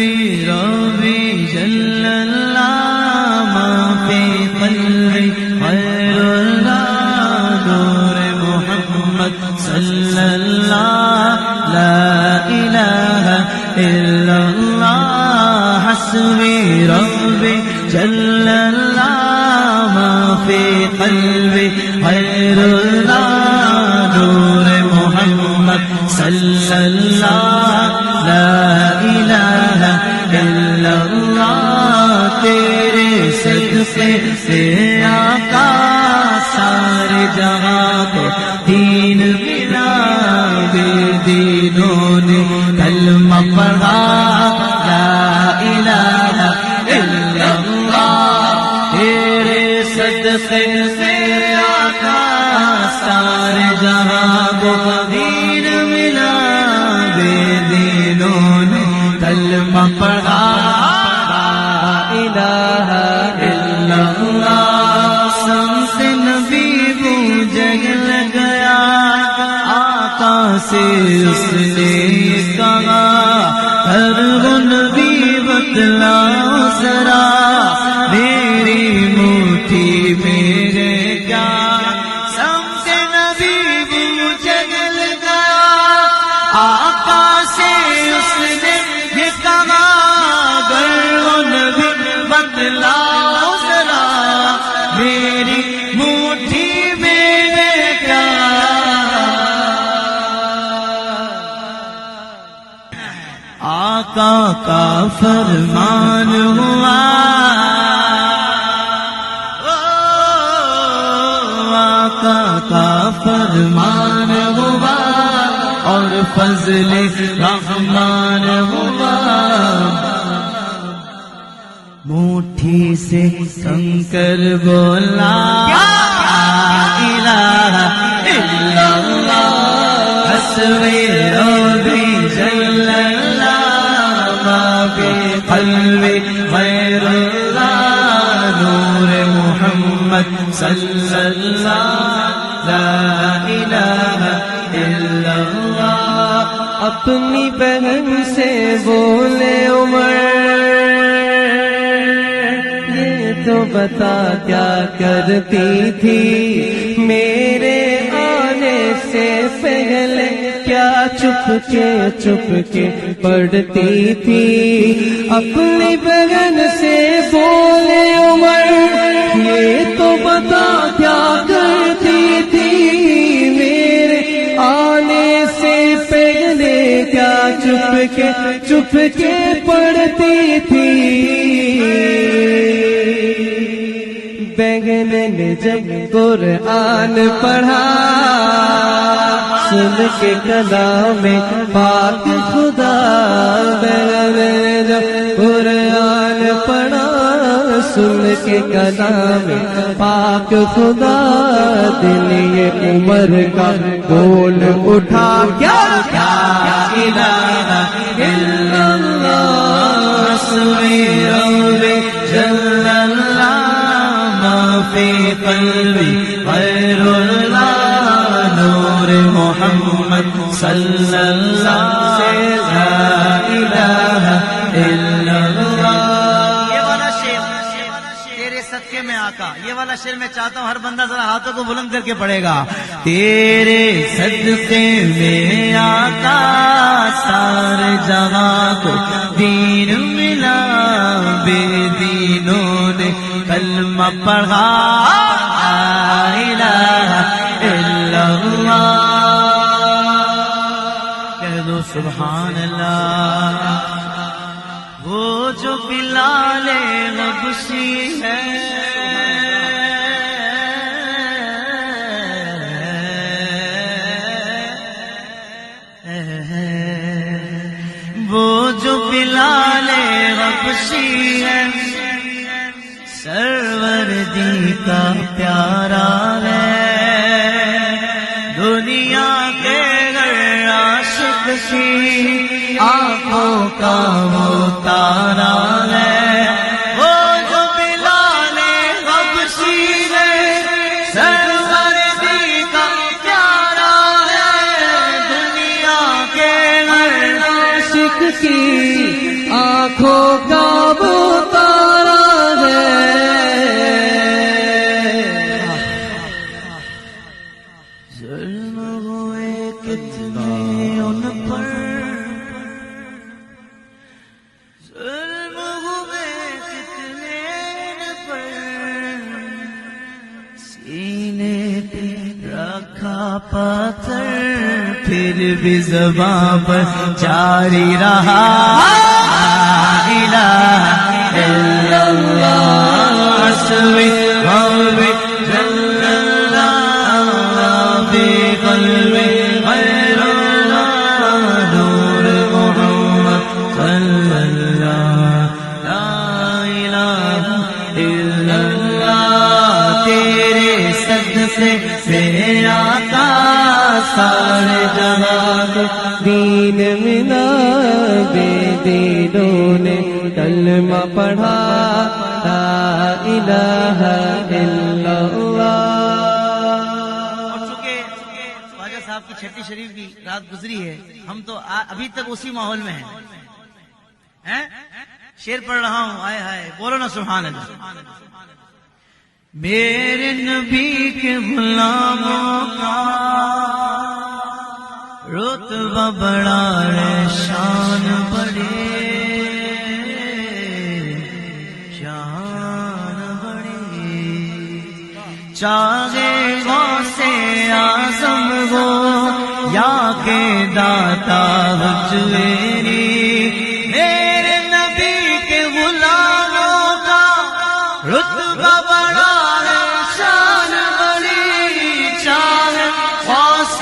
ربي جل الله ما في قلبي غير الله نور محمد صلى الله لا إله إلا الله حسبي ربي جل الله ما في قلبي غير الله نور محمد صلى الله لا إله إلا الله تیرے صدقے سے آقا سارے جہاں کو دین ملا بے دینوں نے کلمہ پڑھا لا الہ الا اللہ تیرے صدقے سے آقا سارے جہاں کو دین ملا بے دینوں نے کلمہ پڑھا لا الہ الا اللہ سمت نبی کو جگ گیا آقا سے اس نے کہا ہر وہ نبی بتلاؤ ذرا میری مٹھی میرے کیا سمت نبی کو جگ گیا آقا سے اس نے یہ کہا گر وہ نبی بتلاؤ ذرا میری مٹھی میرے کیا آقا کا فرمان ہوا آقا کا فرمان ہوا اور فضل رحمان ہوا مٹھی سے کنکر بولا لا الہ الا اللہ حسبی ربی جل اللہ ما فی قلبی غیر اللہ نور محمد صلی اللہ لا الہ الا اللہ اپنی بہن سے بولے عمر تو بتا کیا کرتی تھی میرے آنے سے پہلے کیا چپ کے پڑھتی تھی اپنی بہن سے بولے عمر یہ تو بتا کیا کرتی تھی میرے آنے سے پہلے کیا چپ کے پڑھتی تھی بہن نے جب قرآن پڑھا سن کے کلام پاک خدا بہن نے جب قرآن پڑھا سن کے کلام پاک خدا دل یہ عمر کا بول اٹھا کیا الہ الا اللہ حسبی ربی جل اللہ ما فی قلبی غیر اللہ نور محمد صلی اللہ لا الہ الا اللہ یہ والا شعر تیرے صدقے میں آقا یہ والا شعر میں چاہتا ہوں ہر بندہ ذرا ہاتھوں کو بلند کر کے پڑھے گا تیرے صدقے میں آقا سارے جہاں کو دین ملا بے دینوں نے کلمہ پڑھا لا الہ الا اللہ کہہ دو سبحان اللہ وہ جو بلال حبشی ہے وہ جو بلال حبشی ہے سروردی کا پیارا ہے دنیا کے گر عاشق سی آنکھوں کا وہ تارا ہے وہ جو بلال حبشی ہے سروردی کا پیارا ہے دنیا کے گر عاشق کی ظلم ہوئے کتنے ان پر، ظلم ہوئے کتنے ان پر، سینے پہ رکھا پتھر پھر بھی زباں پر جاری رہا لا الہ الا اللہ حسبی ربی جل اللہ بے قلبی غیر اللہ نور محمد صلی اللہ لا الہ الا اللہ تیرے صدقے سے آقا سارے جہاں کے دین منا بے دینوں نے کلمہ پڑھا لا الہ الا اللہ. اور چونکہ خواجہ صاحب کی چھٹی شریف کی رات گزری ہے، ہم تو ابھی تک اسی ماحول میں ہیں. شعر پڑھ رہا ہوں، آئے ہائے بولو نا سبحان اللہ. میرے نبی کے غلاموں کا رتبہ بڑا ہے، شان بڑے، شان بڑے، چاہے غوث اعظم ہو یا کہ داتا حجویری، میرے نبی کے غلاموں کا رتبہ بڑا ہے، شان بڑی، چاہے غوث